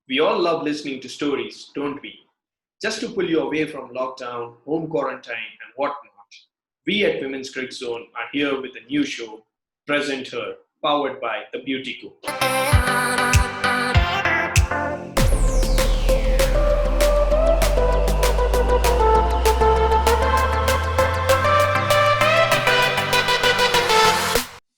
We all love listening to stories, don't we? Just to pull you away from lockdown, home quarantine, and whatnot. We at Women's Cricket Zone are here with a new show, Present Her, powered by the Beauty Coach.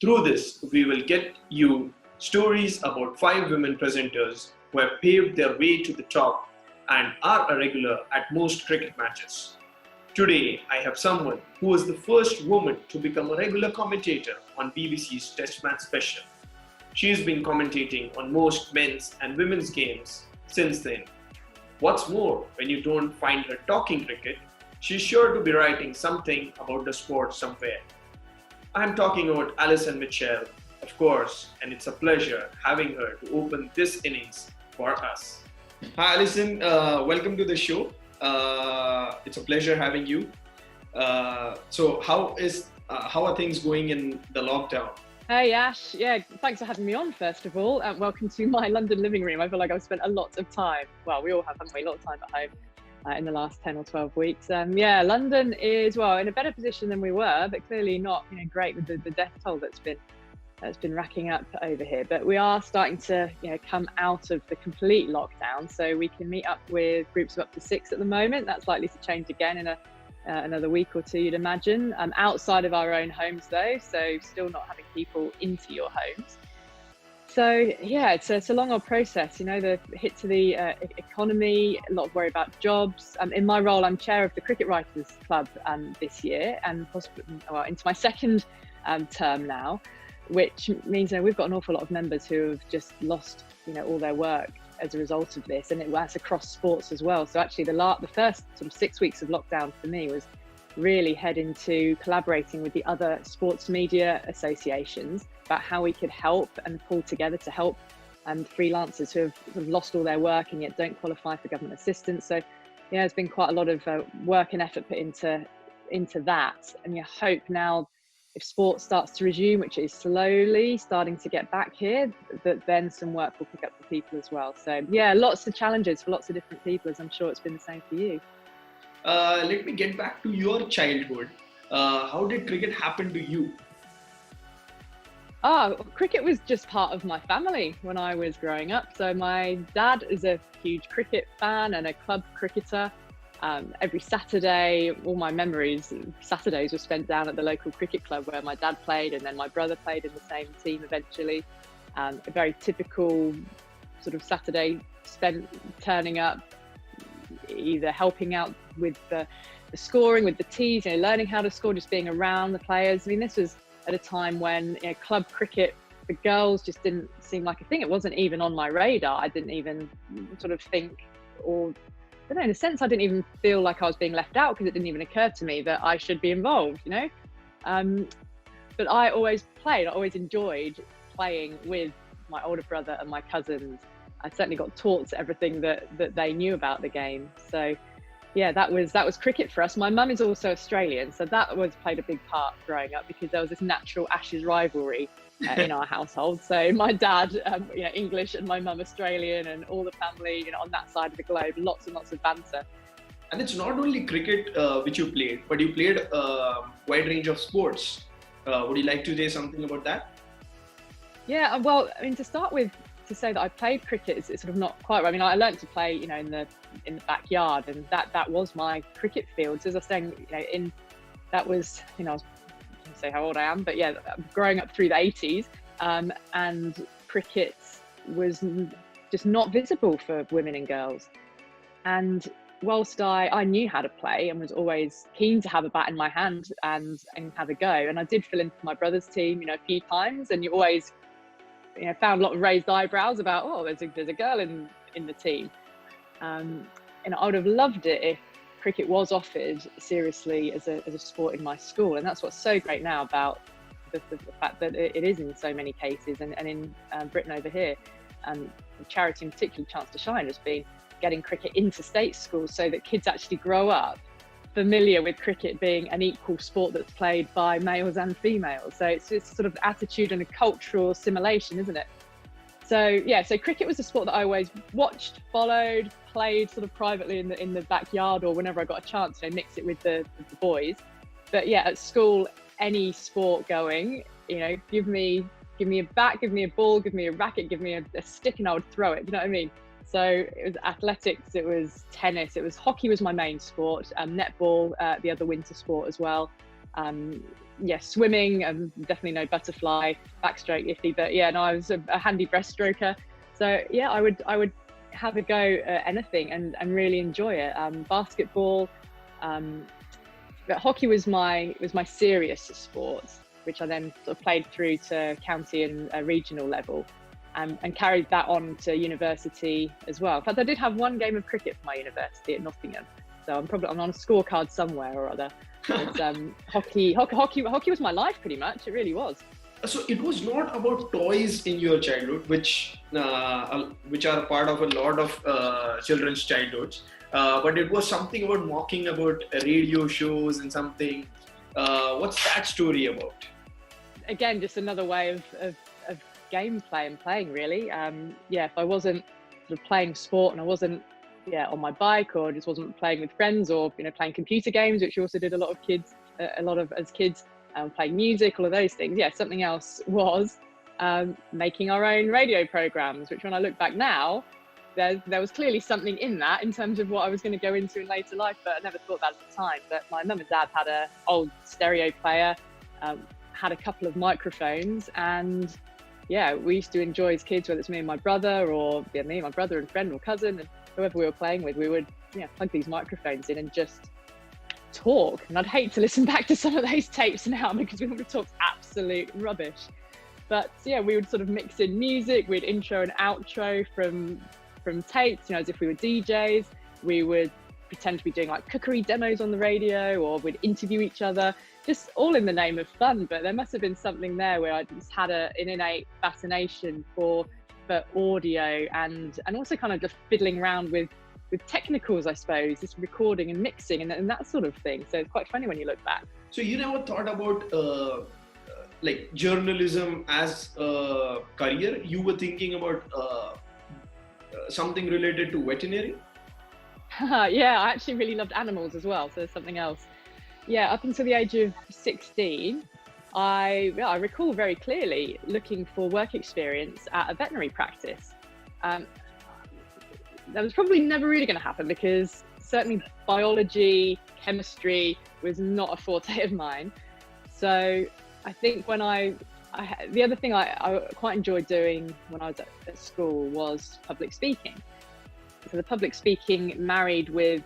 Through this, we will get you stories about 5 women presenters who have paved their way to the top and are a regular at most cricket matches. Today, I have someone who was the first woman to become a regular commentator on BBC's Test Match Special. She has been commentating on most men's and women's games since then. What's more, when you don't find her talking cricket, she's sure to be writing something about the sport somewhere. I'm talking about Alison Mitchell, of course, and it's a pleasure having her to open this innings for us. Hi Alison, welcome to the show. It's a pleasure having you. So how are things going in the lockdown? Hey Yash, yeah, thanks for having me on first of all. Welcome to my London living room. I feel like I've spent a lot of time, well we all have, haven't we, a lot of time at home. In the last 10 or 12 weeks. Yeah, London is, well, in a better position than we were, but clearly not great with the death toll that's been racking up over here. But we are starting to come out of the complete lockdown, so we can meet up with groups of up to 6 at the moment. That's likely to change again in another week or two, you'd imagine. Outside of our own homes though, so still not having people into your homes. So yeah, it's a long old process, the hit to the economy, a lot of worry about jobs. In my role, I'm chair of the Cricket Writers Club this year, and possibly into my second term now, which means we've got an awful lot of members who have just lost all their work as a result of this, and that's across sports as well. So actually, the first sort of 6 weeks of lockdown for me was really head into collaborating with the other sports media associations about how we could help and pull together to help freelancers who have sort of lost all their work and yet don't qualify for government assistance. So yeah, there's been quite a lot of work and effort put into that, and you hope now if sport starts to resume, which is slowly starting to get back here, that then some work will pick up for people as well. So yeah, lots of challenges for lots of different people, as I'm sure it's been the same for you. Let me get back to your childhood. How did cricket happen to you? Cricket was just part of my family when I was growing up. So my dad is a huge cricket fan and a club cricketer. Every Saturday, all my memories, Saturdays were spent down at the local cricket club where my dad played, and then my brother played in the same team eventually. A very typical sort of Saturday spent turning up, either helping out with the scoring, with the tees, learning how to score, just being around the players. I mean, this was at a time when club cricket for girls just didn't seem like a thing. It wasn't even on my radar. I didn't even sort of think, or I don't know, in a sense, I didn't even feel like I was being left out, because it didn't even occur to me that I should be involved, But I always played. I always enjoyed playing with my older brother and my cousins. I certainly got taught everything that they knew about the game. So yeah, that was cricket for us. My mum is also Australian, so that played a big part growing up, because there was this natural Ashes rivalry in our household. So my dad, English, and my mum Australian, and all the family, on that side of the globe, lots and lots of banter. And it's not only cricket which you played, but you played a wide range of sports. Would you like to say something about that? Yeah, well, I mean, to start with, to say that I played cricket is sort of not quite right. I mean, I learned to play, in the backyard, and that was my cricket field. So as I was saying, that was, I was, I don't say how old I am, but yeah, growing up through the 80s, and cricket was just not visible for women and girls. And whilst I knew how to play and was always keen to have a bat in my hand and have a go, and I did fill in for my brother's team, a few times, and you always found a lot of raised eyebrows about, there's a girl in the team. And I would have loved it if cricket was offered seriously as a sport in my school. And that's what's so great now about the fact that it is in so many cases, and in Britain over here. The charity in particular, Chance to Shine, has been getting cricket into state schools so that kids actually grow up familiar with cricket being an equal sport that's played by males and females. So it's just sort of attitude and a cultural assimilation, isn't it? So yeah, so cricket was a sport that I always watched, followed, played sort of privately in the backyard or whenever I got a chance, mix it with the boys. But yeah, at school, any sport going, give me a bat, give me a ball, give me a racket, give me a stick, and I would throw it. You know what I mean? So it was athletics, it was tennis, it was hockey was my main sport, netball, the other winter sport as well. Swimming, definitely no butterfly, backstroke iffy, but yeah, no, I was a handy breaststroker. So yeah, I would have a go at anything and really enjoy it. Basketball, but hockey was my serious sport, which I then sort of played through to county and regional level, and carried that on to university as well. In fact, I did have one game of cricket for my university at Nottingham, so I'm on a scorecard somewhere or other. But, hockey was my life pretty much. It really was. So it was not about toys in your childhood, which are part of a lot of children's childhoods, but it was something about mocking about radio shows and something. What's that story about? Again, just another way of gameplay and playing, really. If I wasn't sort of playing sport and I wasn't on my bike, or just wasn't playing with friends, or playing computer games, which we also did a lot of as kids, playing music, all of those things. Something else was making our own radio programs, which when I look back now, there was clearly something in that in terms of what I was going to go into in later life, but I never thought that at the time. But my mum and dad had an old stereo player, had a couple of microphones, and we used to enjoy as kids, whether it's me and my brother, or me and my brother and friend or cousin and whoever we were playing with, we would plug these microphones in and just talk. And I'd hate to listen back to some of those tapes now because we would have talked absolute rubbish. But we would sort of mix in music, we'd intro and outro from tapes, as if we were DJs. We would pretend to be doing like cookery demos on the radio, or we'd interview each other, just all in the name of fun. But there must have been something there where I just had an innate fascination for audio and also kind of just fiddling around with technicals, I suppose, just recording and mixing and that sort of thing. So it's quite funny when you look back. So you never thought about like journalism as a career? You were thinking about something related to veterinary? Yeah, I actually really loved animals as well, so there's something else. Up until the age of 16, I recall very clearly looking for work experience at a veterinary practice. That was probably never really going to happen because certainly biology, chemistry was not a forte of mine. So I think when the other thing I quite enjoyed doing when I was at school was public speaking. So the public speaking married with,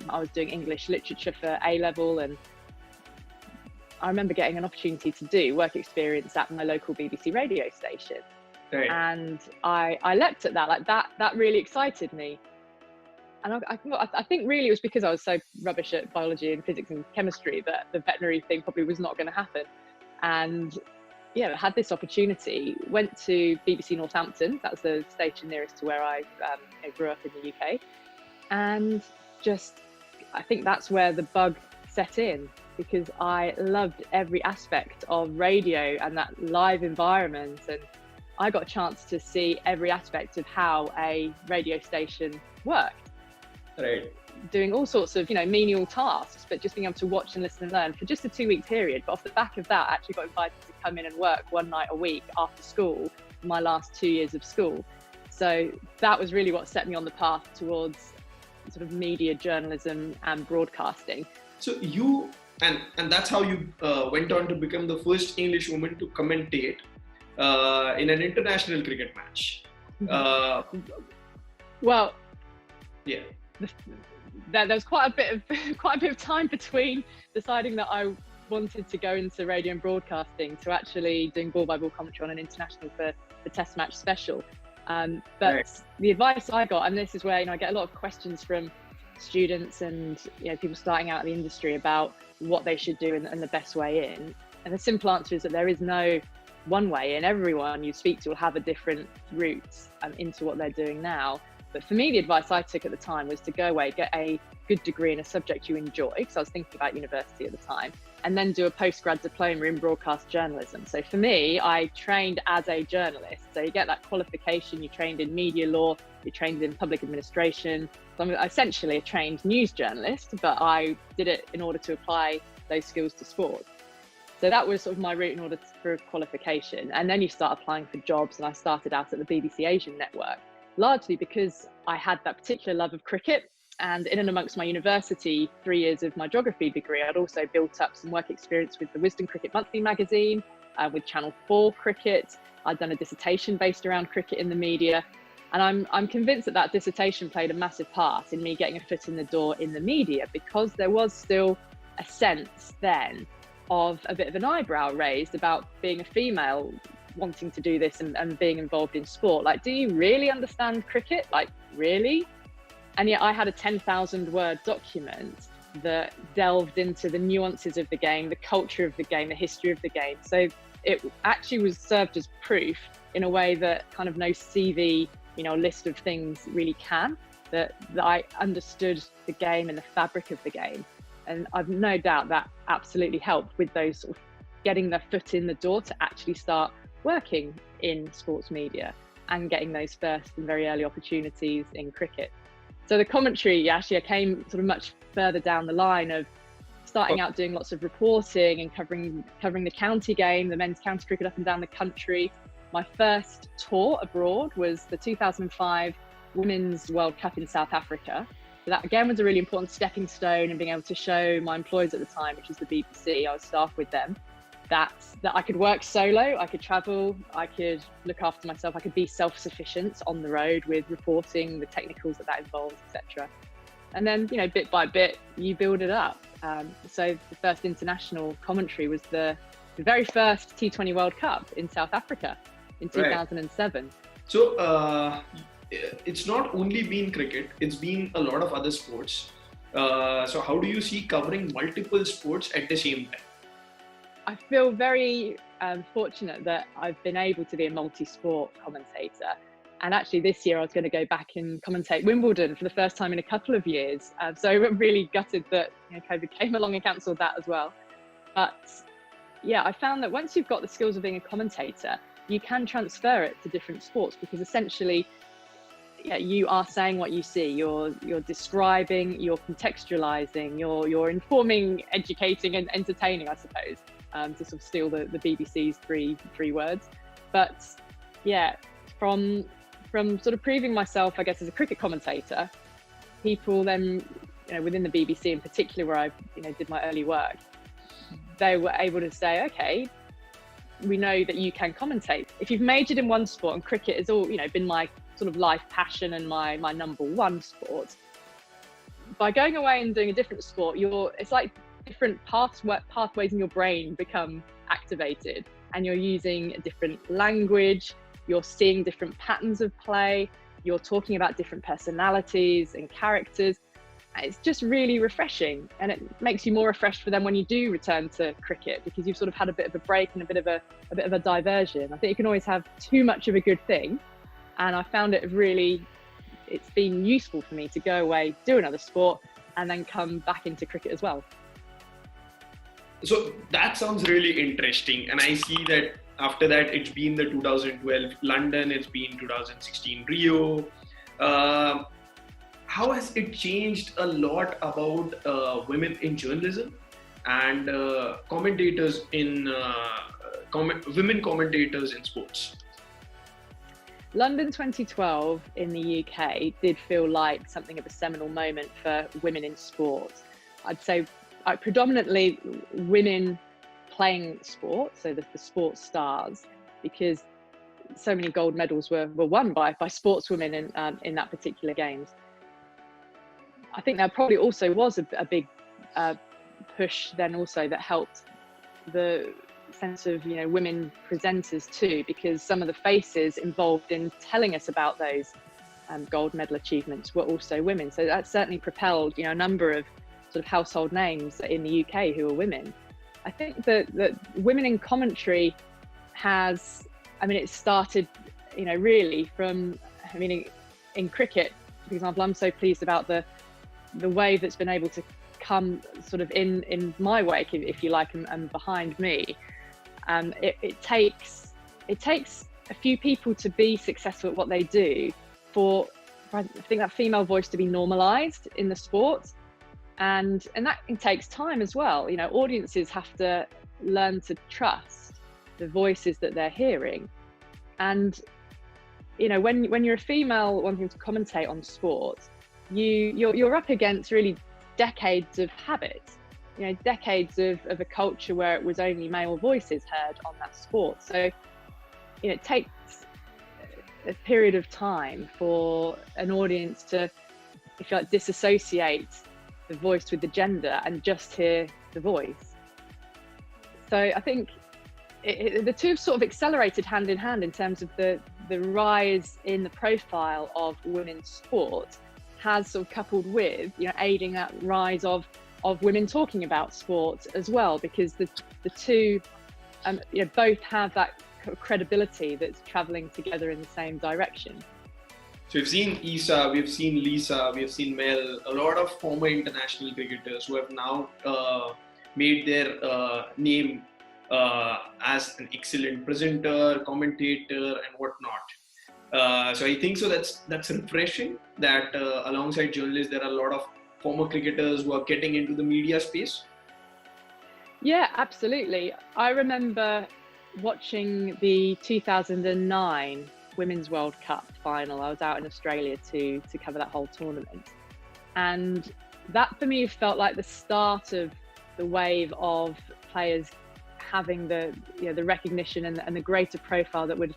I was doing English literature for A-level, and I remember getting an opportunity to do work experience at my local BBC radio station. Right. And I leapt at that, like that really excited me. And I think really it was because I was so rubbish at biology and physics and chemistry that the veterinary thing probably was not going to happen. And I had this opportunity, went to BBC Northampton, that's the station nearest to where I grew up in the UK. And I think that's where the bug set in, because I loved every aspect of radio and that live environment. And I got a chance to see every aspect of how a radio station worked. Right. Doing all sorts of, menial tasks, but just being able to watch and listen and learn for just a 2-week period. But off the back of that, I actually got invited to come in and work one night a week after school, my last 2 years of school. So that was really what set me on the path towards sort of media journalism and broadcasting. So you, and that's how you went on to become the first English woman to commentate in an international cricket match. Well, yeah. There was quite a bit of time between deciding that I wanted to go into radio and broadcasting to actually doing ball-by-ball commentary on an international for the Test match special. But right. The advice I got, and this is where I get a lot of questions from students and people starting out in the industry about what they should do and the best way in. And the simple answer is that there is no one way in. Everyone you speak to will have a different route into what they're doing now. But for me, the advice I took at the time was to go away, get a good degree in a subject you enjoy, because I was thinking about university at the time, and then do a postgrad diploma in broadcast journalism. So for me, I trained as a journalist. So you get that qualification, you trained in media law, you trained in public administration. So I'm essentially a trained news journalist, but I did it in order to apply those skills to sport. So that was sort of my route in order for qualification. And then you start applying for jobs, and I started out at the BBC Asian network, largely because I had that particular love of cricket. And in and amongst my university 3 years of my geography degree, I'd also built up some work experience with the Wisden Cricket Monthly magazine, with Channel 4 Cricket. I'd done a dissertation based around cricket in the media. And I'm convinced that dissertation played a massive part in me getting a foot in the door in the media, because there was still a sense then of a bit of an eyebrow raised about being a female wanting to do this and being involved in sport. Like, do you really understand cricket? Like, really? And yet I had a 10,000 word document that delved into the nuances of the game, the culture of the game, the history of the game. So it actually was served as proof in a way that kind of no CV, list of things really can, that I understood the game and the fabric of the game. And I've no doubt that absolutely helped with those sort of getting their foot in the door to actually start working in sports media and getting those first and very early opportunities in cricket. So the commentary, actually, I came sort of much further down the line of starting out doing lots of reporting and covering the county game, the men's county cricket up and down the country. My first tour abroad was the 2005 Women's World Cup in South Africa. So that again was a really important stepping stone in being able to show my employers at the time, which was the BBC, I was staff with them, that I could work solo, I could travel, I could look after myself, I could be self-sufficient on the road with reporting, the technicals that involves, etc. And then, bit by bit, you build it up. So the first international commentary was the very first T20 World Cup in South Africa in 2007. Right. So it's not only been cricket, it's been a lot of other sports. So how do you see covering multiple sports at the same time? I feel very fortunate that I've been able to be a multi-sport commentator. And actually this year I was going to go back and commentate Wimbledon for the first time in a couple of years. So I'm really gutted that COVID came along and cancelled that as well. But yeah, I found that once you've got the skills of being a commentator, you can transfer it to different sports, because essentially you are saying what you see, you're describing, you're contextualizing, you're informing, educating and entertaining, I suppose. To sort of steal the BBC's three words. But yeah, from sort of proving myself, I guess, as a cricket commentator, people then, within the BBC in particular, where I did my early work, they were able to say, okay, we know that you can commentate. If you've majored in one sport, and cricket has all been my sort of life passion and my number one sport, by going away and doing a different sport, it's like different pathways in your brain become activated, and you're using a different language, you're seeing different patterns of play, you're talking about different personalities and characters. It's just really refreshing, and it makes you more refreshed for them when you do return to cricket, because you've sort of had a bit of a break and a bit of a diversion. I think you can always have too much of a good thing, and I found it's been useful for me to go away, do another sport, and then come back into cricket as well. So that sounds really interesting, and I see that after that it's been the 2012 London, it's been 2016 Rio. How has it changed a lot about women in journalism and commentators in women commentators in sports? London 2012 in the UK did feel like something of a seminal moment for women in sport. I'd say predominantly women playing sport, so the sports stars, because so many gold medals were won by sportswomen in that particular games. I think there probably also was a big push then also that helped the sense of women presenters too, because some of the faces involved in telling us about those gold medal achievements were also women. So that certainly propelled a number of sort of household names in the UK who are women. I think that women in commentary it started, really from, in cricket, for example, I'm so pleased about the wave that's been able to come sort of in my wake, if you like, and behind me. It takes a few people to be successful at what they do for I think that female voice to be normalized in the sport, and that takes time as well. You know, audiences have to learn to trust the voices that they're hearing, and you know, when you're a female wanting to commentate on sport, you're up against really decades of habit, you know, decades of a culture where it was only male voices heard on that sport. So, you know, it takes a period of time for an audience to, if you like, disassociate the voice with the gender and just hear the voice. So I think the two have sort of accelerated hand in hand in terms of the rise in the profile of women's sport has sort of coupled with, you know, aiding that rise of women talking about sport as well, because the two you know, both have that credibility that's traveling together in the same direction. So we've seen Isa, we've seen Lisa, we've seen Mel, a lot of former international cricketers who have now made their name as an excellent presenter, commentator, and whatnot. So I think so that's refreshing that alongside journalists, there are a lot of former cricketers who are getting into the media space. Yeah, absolutely. I remember watching the 2009 Women's World Cup final. I was out in Australia to cover that whole tournament, and that for me felt like the start of the wave of players having the recognition and the greater profile that would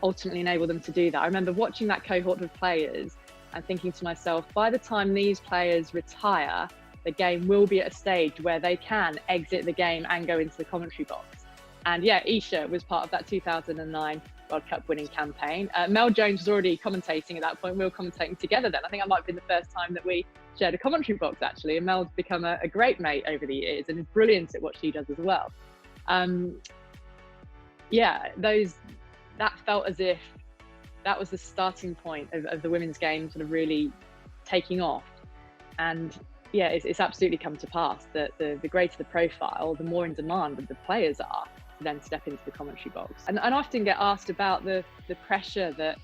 ultimately enable them to do that. I remember watching that cohort of players and thinking to myself, by the time these players retire, the game will be at a stage where they can exit the game and go into the commentary box. And yeah, Isha was part of that 2009 World Cup winning campaign. Mel Jones was already commentating at that point. We were commentating together then. I think that might have been the first time that we shared a commentary box, actually. And Mel's become a great mate over the years and is brilliant at what she does as well. Yeah, that felt as if that was the starting point of the women's game sort of really taking off. And yeah, it's absolutely come to pass that the greater the profile, the more in demand the players are to then step into the commentary box. And I often get asked about the pressure that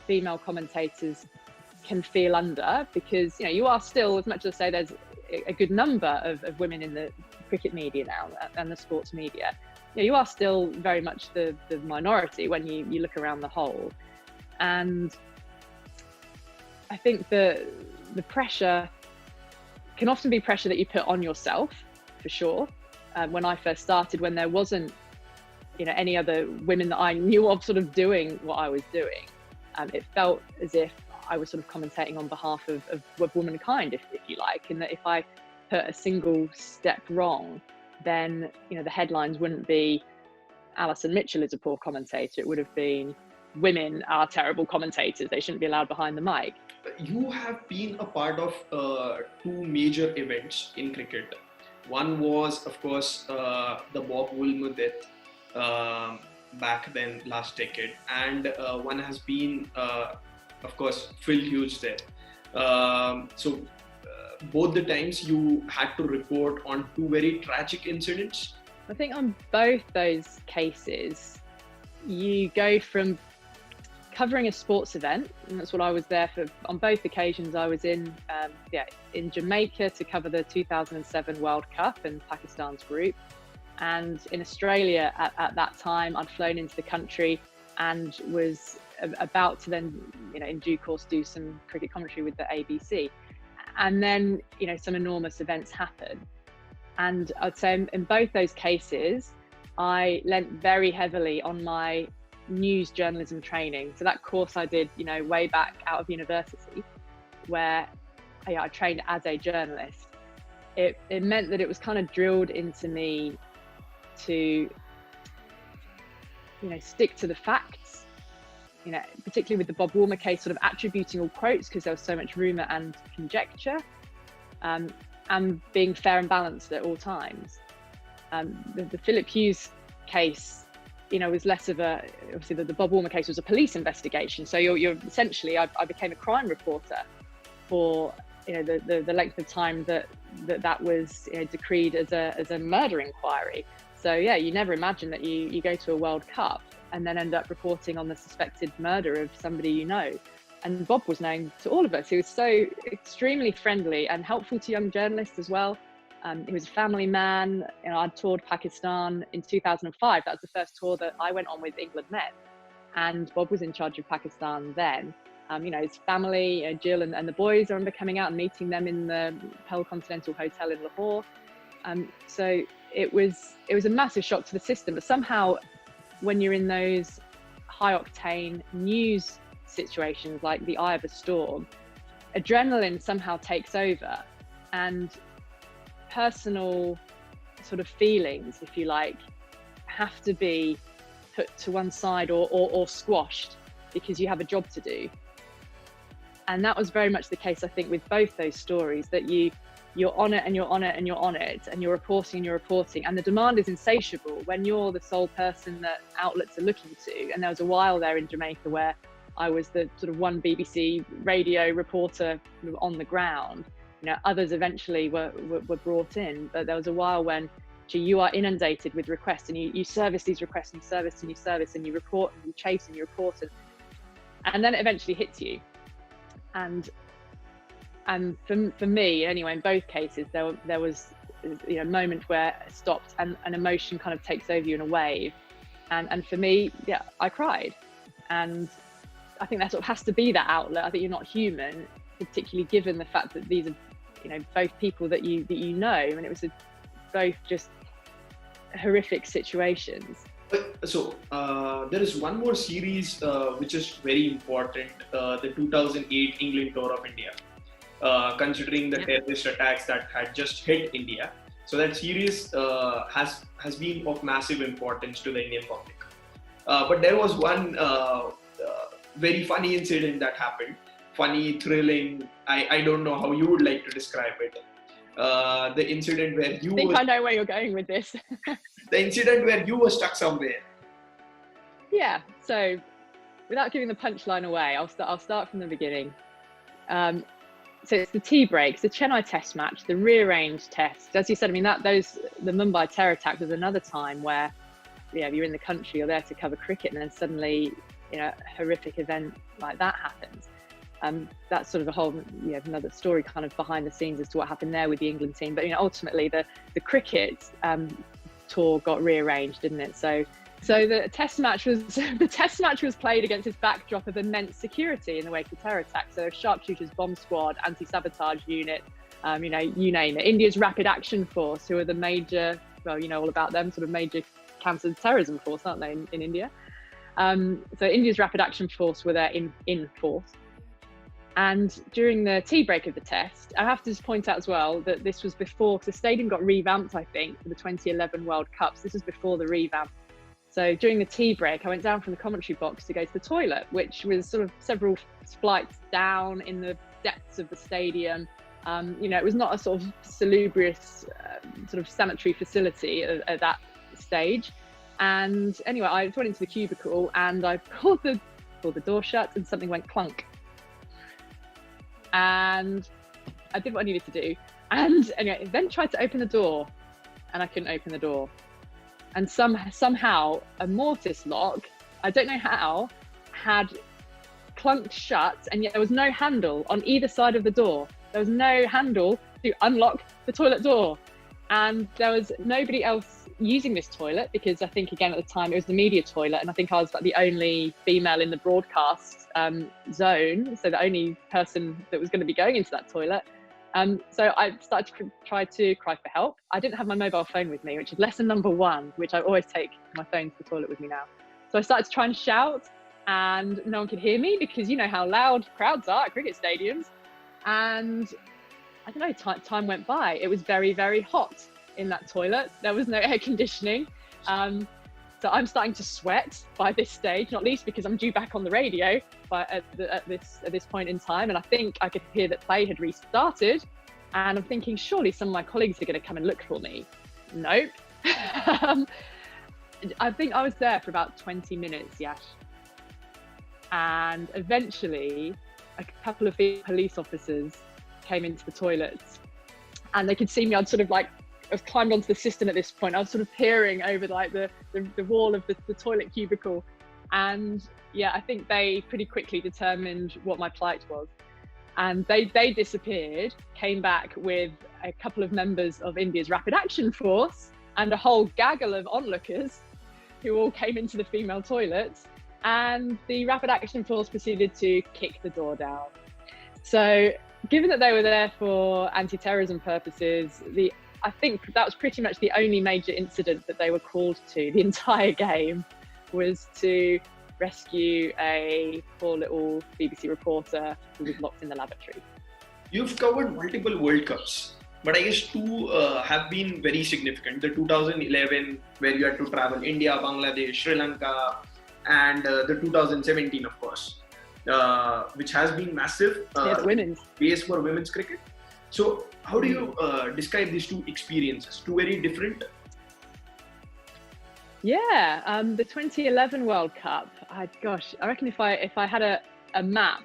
female commentators can feel under, because, you know, you are still, as much as I say there's a good number of women in the cricket media now and the sports media, you know, you are still very much the minority when you look around the whole. And I think the pressure can often be pressure that you put on yourself, for sure. When I first started, when there wasn't, you know, any other women that I knew of sort of doing what I was doing, it felt as if I was sort of commentating on behalf of womankind, if you like, and that if I put a single step wrong, then, you know, the headlines wouldn't be Alison Mitchell is a poor commentator. It would have been women are terrible commentators. They shouldn't be allowed behind the mic. You have been a part of two major events in cricket. One was, of course, the Bob Woolmer death back then, last decade, and one has been, of course, Phil Hughes death. So both the times you had to report on two very tragic incidents. I think on both those cases, you go from covering a sports event, and that's what I was there for. On both occasions, I was in Jamaica to cover the 2007 World Cup and Pakistan's group, and in Australia at that time, I'd flown into the country and was about to then, you know, in due course do some cricket commentary with the ABC, and then, you know, some enormous events happen. And I'd say in both those cases, I lent very heavily on my news journalism training. So that course I did, you know, way back out of university, where I trained as a journalist. It meant that it was kind of drilled into me to, you know, stick to the facts, you know, particularly with the Bob Woolmer case, sort of attributing all quotes because there was so much rumour and conjecture, and being fair and balanced at all times. The Phillip Hughes case, you know, was less of a, obviously the Bob Woolmer case was a police investigation. So you're essentially, I became a crime reporter for the length of time that was decreed as a murder inquiry. So yeah, you never imagine that you go to a World Cup and then end up reporting on the suspected murder of somebody you know. And Bob was known to all of us. He was so extremely friendly and helpful to young journalists as well. He was a family man. I'd toured Pakistan in 2005. That was the first tour that I went on with England Men, and Bob was in charge of Pakistan then. His family, Jill and the boys, I remember coming out and meeting them in the Pearl Continental Hotel in Lahore. So it was a massive shock to the system. But somehow, when you're in those high octane news situations like the eye of a storm, adrenaline somehow takes over, and personal sort of feelings, if you like, have to be put to one side or squashed because you have a job to do. And that was very much the case, I think, with both those stories, that you're on it and you're on it and you're on it and you're reporting and you're reporting, and the demand is insatiable when you're the sole person that outlets are looking to. And there was a while there in Jamaica where I was the sort of one BBC radio reporter on the ground. Others eventually were brought in, but there was a while when you are inundated with requests, and you service these requests, and you service and you service, and you report and you chase and you report, and then it eventually hits you. And for me anyway, in both cases, there was a moment where it stopped and an emotion kind of takes over you in a wave, and for me, yeah, I cried. And I think that sort of has to be that outlet. I think you're not human, particularly given the fact that these are both people that you know, and it was both just horrific situations. So there is one more series which is very important, the 2008 England tour of India, considering the terrorist attacks that had just hit India. So that series has been of massive importance to the Indian public. But there was one very funny incident that happened. Funny, thrilling. I don't know how you would like to describe it. The incident where you... I know where you're going with this. The incident where you were stuck somewhere. Yeah, so without giving the punchline away, I'll start from the beginning. So it's the tea breaks, the Chennai test match, the rearranged test. As you said, the Mumbai terror attack was another time where, you're in the country, you're there to cover cricket, and then suddenly, a horrific event like that happens. That's sort of a whole, another story kind of behind the scenes as to what happened there with the England team. But ultimately, the cricket tour got rearranged, didn't it? So the test match was played against this backdrop of immense security in the wake of the terror attack. So sharpshooters, bomb squad, anti-sabotage unit, you name it. India's Rapid Action Force, who are the major, all about them, sort of major counter-terrorism force, aren't they, in India? So India's Rapid Action Force were there in force. And during the tea break of the test, I have to just point out as well that this was before the stadium got revamped, I think, for the 2011 World Cups. This was before the revamp. So during the tea break, I went down from the commentary box to go to the toilet, which was sort of several flights down in the depths of the stadium. It was not a sort of salubrious sort of sanitary facility at that stage. And anyway, I went into the cubicle and I pulled the door shut, and something went clunk. And I did what I needed to do. And anyway, then tried to open the door, and I couldn't open the door. And somehow a mortise lock, I don't know how, had clunked shut, and yet there was no handle on either side of the door. There was no handle to unlock the toilet door. And there was nobody else using this toilet, because I think, again, at the time it was the media toilet, and I think I was like the only female in the broadcast zone, so the only person that was going to be going into that toilet. So I started to try to cry for help. I didn't have my mobile phone with me, which is lesson number one, which I always take my phone to the toilet with me now. So I started to try and shout, and no one could hear me, because you know how loud crowds are at cricket stadiums. And I don't know, time went by. It was very, very hot in that toilet. There was no air conditioning. So I'm starting to sweat by this stage, not least because I'm due back on the radio at this point in time. And I think I could hear that play had restarted. And I'm thinking, surely some of my colleagues are going to come and look for me. Nope. I think I was there for about 20 minutes, Yash. And eventually, a couple of police officers came into the toilets, and they could see me. I was climbed onto the cistern at this point. I was sort of peering over like the wall of the toilet cubicle, and yeah, I think they pretty quickly determined what my plight was, and they disappeared. Came back with a couple of members of India's Rapid Action Force and a whole gaggle of onlookers who all came into the female toilets, and the Rapid Action Force proceeded to kick the door down. So given that they were there for anti-terrorism purposes, I think that was pretty much the only major incident that they were called to the entire game, was to rescue a poor little BBC reporter who was locked in the lavatory. You've covered multiple World Cups, but I guess two have been very significant. The 2011, where you had to travel India, Bangladesh, Sri Lanka, and the 2017, of course, which has been massive. The women's. Base for women's cricket. So how do you describe these two experiences? Two very different? Yeah, the 2011 World Cup. I reckon if I had a map,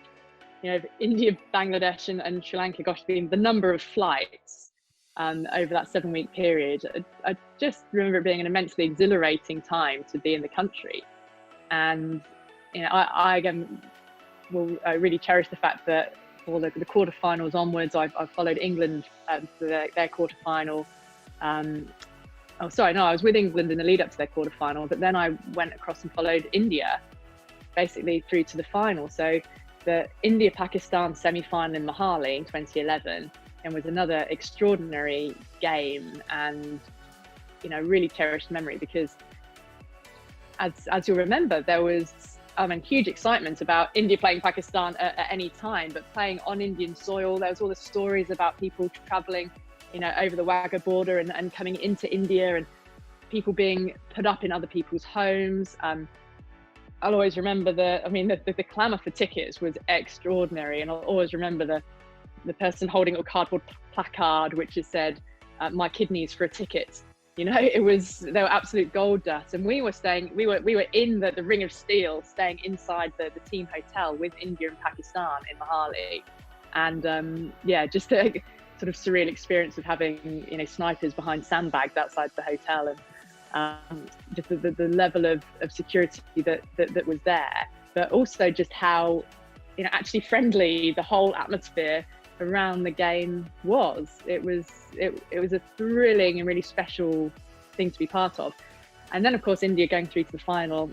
of India, Bangladesh, and Sri Lanka, the number of flights over that 7-week period, I just remember it being an immensely exhilarating time to be in the country. And I really cherish the fact that for the quarterfinals onwards, I followed England to their quarterfinal. I was with England in the lead up to their quarterfinal, but then I went across and followed India basically through to the final. So the India-Pakistan semi-final in Mohali in 2011 and was another extraordinary game, and really cherished memory, because as you'll remember, there was huge excitement about India playing Pakistan at any time, but playing on Indian soil. There was all the stories about people traveling over the Wagah border and coming into India, and people being put up in other people's homes. I'll always remember the clamour for tickets was extraordinary, and I'll always remember the person holding a cardboard placard which just said, "My kidneys for a ticket." They were absolute gold dust, and we were in the Ring of Steel, staying inside the team hotel with India and Pakistan in Mohali, and just a sort of surreal experience of having snipers behind sandbags outside the hotel, and just the level of security that was there, but also just how actually friendly the whole atmosphere around the game was. It was a thrilling and really special thing to be part of. And then of course India going through to the final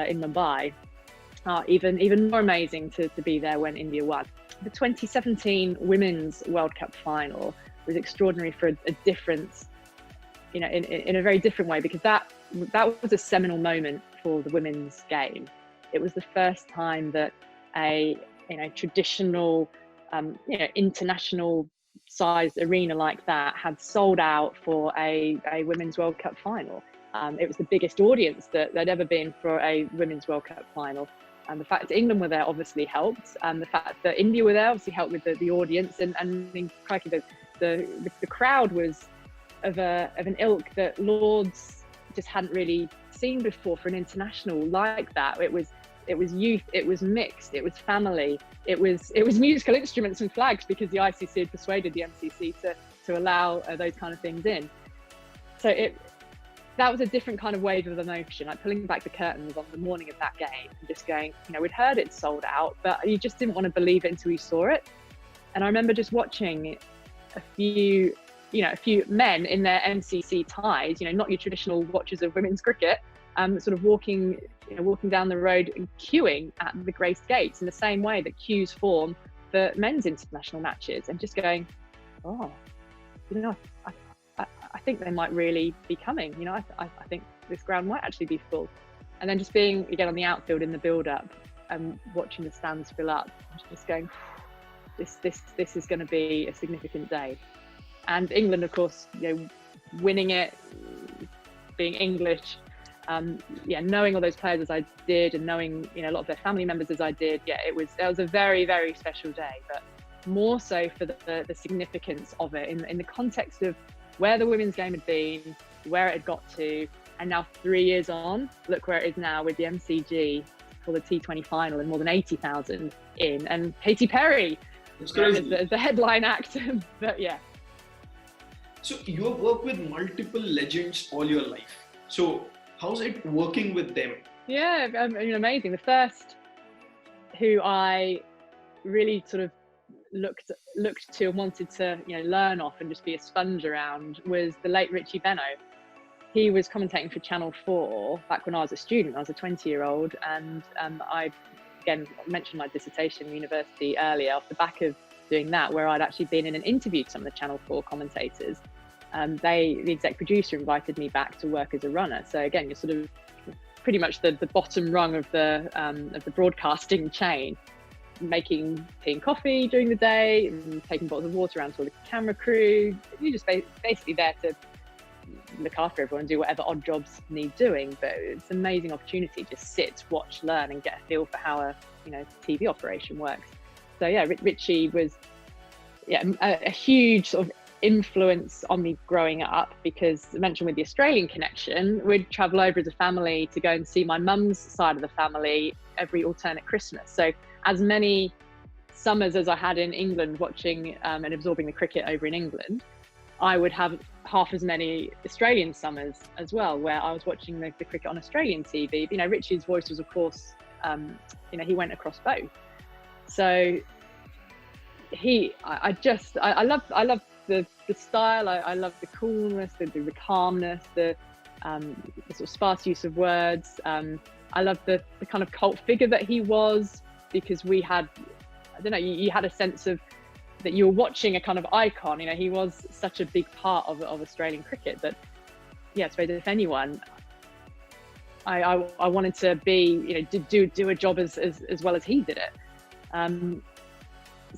in Mumbai, even more amazing to be there when India won. The 2017 Women's World Cup final was extraordinary for a different, in a very different way, because that was a seminal moment for the women's game. It was the first time that a traditional international sized arena like that had sold out for a Women's World Cup final. It was the biggest audience that there'd ever been for a Women's World Cup final. And the fact that England were there obviously helped, and the fact that India were there obviously helped with the audience, and the crowd was of an ilk that Lords just hadn't really seen before for an international like that. It was youth, it was mixed, it was family, it was musical instruments and flags, because the ICC had persuaded the MCC to allow those kind of things in. So that was a different kind of wave of emotion, like pulling back the curtains on the morning of that game and just going, we'd heard it sold out, but you just didn't want to believe it until you saw it. And I remember just watching a few men in their MCC ties, not your traditional watchers of women's cricket, sort of walking down the road and queuing at the Grace Gates in the same way that queues form for men's international matches, and just going, I think they might really be coming. I think this ground might actually be full. And then just being again on the outfield in the build-up and watching the stands fill up, just going, this is going to be a significant day. And England, of course, winning it, being English, knowing all those players as I did, and knowing a lot of their family members as I did, that was a very, very special day. But more so for the significance of it in the context of where the women's game had been, where it had got to, and now 3 years on, look where it is now with the MCG for the T20 final and more than 80,000 in, and Katy Perry That's as crazy. the headline act. But yeah. So you have worked with multiple legends all your life. So how's it working with them? Yeah, amazing. The first who I really sort of looked to and wanted to learn off and just be a sponge around was the late Richie Benaud. He was commentating for Channel 4 back when I was a student. I was a 20-year-old, and I again mentioned my dissertation in university earlier off the back of doing that, where I'd actually been in an interview with some of the Channel 4 commentators. The exec producer invited me back to work as a runner. So again, you're sort of pretty much the bottom rung of the broadcasting chain, making tea and coffee during the day, and taking bottles of water around to all the camera crew. You're just basically there to look after everyone and do whatever odd jobs need doing. But it's an amazing opportunity to just sit, watch, learn, and get a feel for how a TV operation works. So yeah, Richie was a huge sort of influence on me growing up, because I mentioned with the Australian connection, we'd travel over as a family to go and see my mum's side of the family every alternate Christmas. So as many summers as I had in England watching and absorbing the cricket over in England, I would have half as many Australian summers as well, where I was watching the cricket on Australian TV. Richie's voice was, of course, he went across both. So I love the style. I love the coolness, the calmness, the sort of sparse use of words. I love the kind of cult figure that he was, because we had, you had a sense of that you were watching a kind of icon. He was such a big part of Australian cricket that, I suppose if anyone, I wanted to be, to do a job as well as he did it.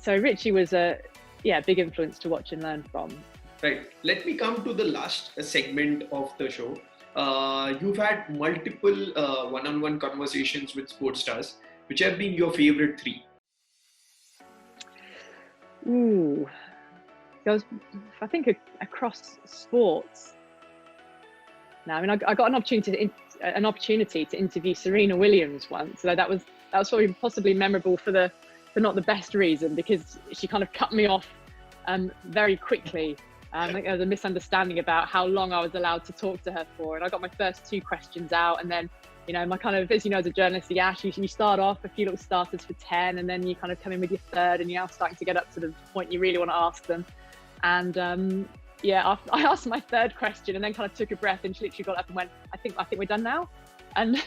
So Richie was a big influence to watch and learn from. Right. Let me come to the last segment of the show. You've had multiple one-on-one conversations with sports stars. Which have been your favorite three? Ooh, I think across sports. Now, I got an opportunity to interview Serena Williams once. So that was probably possibly memorable for not the best reason, because she kind of cut me off very quickly. I think there was a misunderstanding about how long I was allowed to talk to her for, and I got my first two questions out, and then my kind of, as as a journalist, Yash, you start off a few little starters for 10, and then you kind of come in with your third, and you're now starting to get up to the point you really want to ask them. And I asked my third question, and then kind of took a breath, and she literally got up and went, I think we're done now. And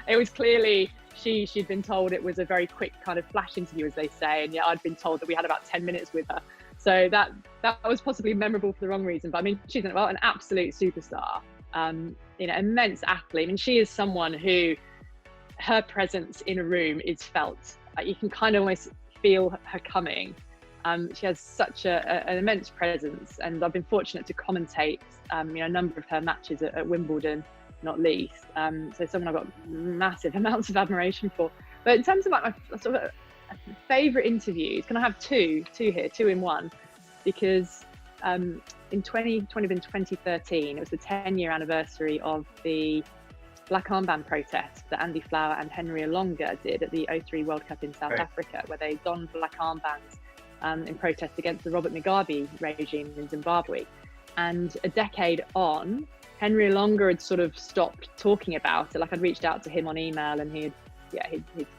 it was clearly she'd been told it was a very quick kind of flash interview, as they say, and I'd been told that we had about 10 minutes with her. So that was possibly memorable for the wrong reason. But she's an absolute superstar. Immense athlete. She is someone who, her presence in a room is felt. You can kind of almost feel her coming. She has such an immense presence, and I've been fortunate to commentate a number of her matches at Wimbledon, not least. So someone I've got massive amounts of admiration for. But in terms of my sort of favourite interviews, can I have two here, two in one? Because in 2013, it was the 10-year anniversary of the Black Armband protest that Andy Flower and Henry Olonga did at the 2003 World Cup in South Africa, where they donned black armbands in protest against the Robert Mugabe regime in Zimbabwe. And a decade on, Henry Olonga had sort of stopped talking about it. Like, I'd reached out to him on email, and he'd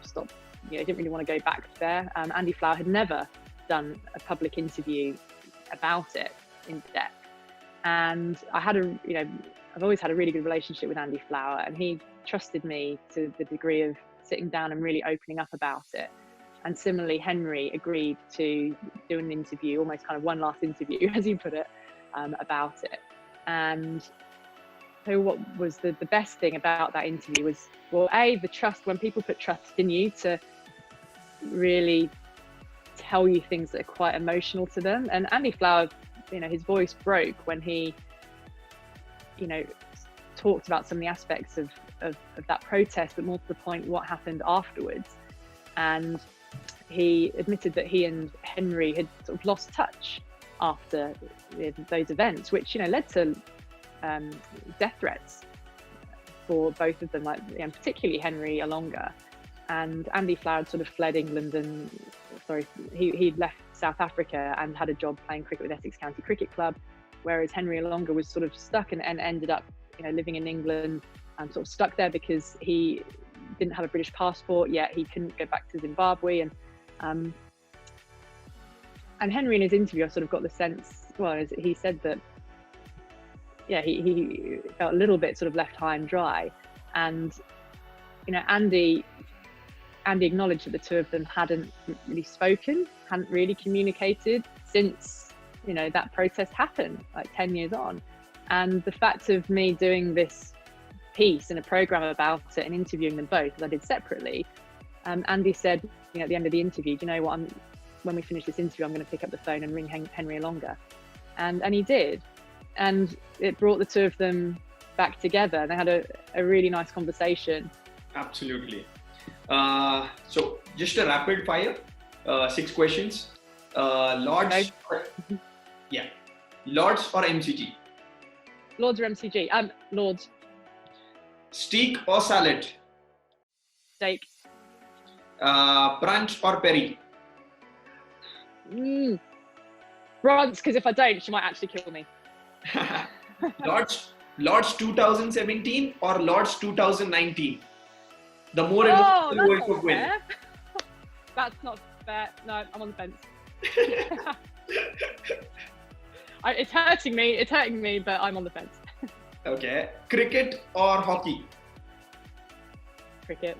stopped. He didn't really want to go back there. Andy Flower had never done a public interview about it in depth, and I've always had a really good relationship with Andy Flower, and he trusted me to the degree of sitting down and really opening up about it. And similarly, Henry agreed to do an interview, almost kind of one last interview, as he put it, about it. And so what was the best thing about that interview was, well, the trust, when people put trust in you to really tell you things that are quite emotional to them. And Andy Flower, his voice broke when he, talked about some of the aspects of that protest, but more to the point, what happened afterwards. And he admitted that he and Henry had sort of lost touch after those events, which, led to death threats for both of them, particularly Henry Olonga. And Andy Flower had sort of fled England and sorry, he'd left South Africa and had a job playing cricket with Essex County Cricket Club, whereas Henry Alonga was sort of stuck and ended up, living in England and sort of stuck there because he didn't have a British passport yet. He couldn't go back to Zimbabwe, and Henry, in his interview, I sort of got the sense, well, he said that, he felt a little bit sort of left high and dry, and Andy acknowledged that the two of them hadn't really spoken, hadn't really communicated since that protest happened, like 10 years on. And the fact of me doing this piece and a program about it and interviewing them both, as I did separately, Andy said, at the end of the interview, do you know what, when we finish this interview, I'm going to pick up the phone and ring Henry Alonga. And he did. And it brought the two of them back together. They had a really nice conversation. Absolutely. So just a rapid fire, 6 questions. Lords, Okay. Lords or MCG? Lords or MCG? Lords. Steak or salad? Steak. Brunch or Perry? Brunch, because if I don't, she might actually kill me. Lords 2017 or Lords 2019? The more Oh, emotional World Cup win. That's not fair. No, I'm on the fence. It's hurting me, but I'm on the fence. Okay. Cricket or hockey? Cricket.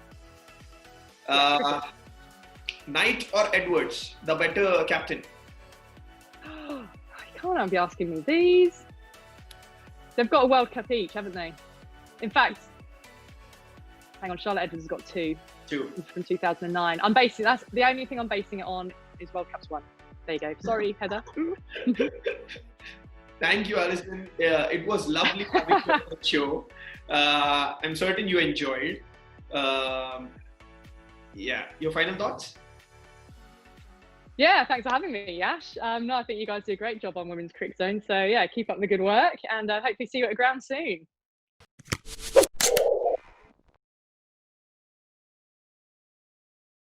Knight or Edwards, the better captain? You can't be asking me these. They've got a World Cup each, haven't they? In fact, hang on, Charlotte Edwards has got two from 2009. That's the only thing I'm basing it on is World Cups won. There you go. Sorry, Heather. Thank you, Alison. It was lovely having you on the show. I'm certain you enjoyed. Your final thoughts? Yeah, thanks for having me, Yash. No, I think you guys do a great job on Women's Cricket Zone. So yeah, keep up the good work, and hopefully see you at the ground soon.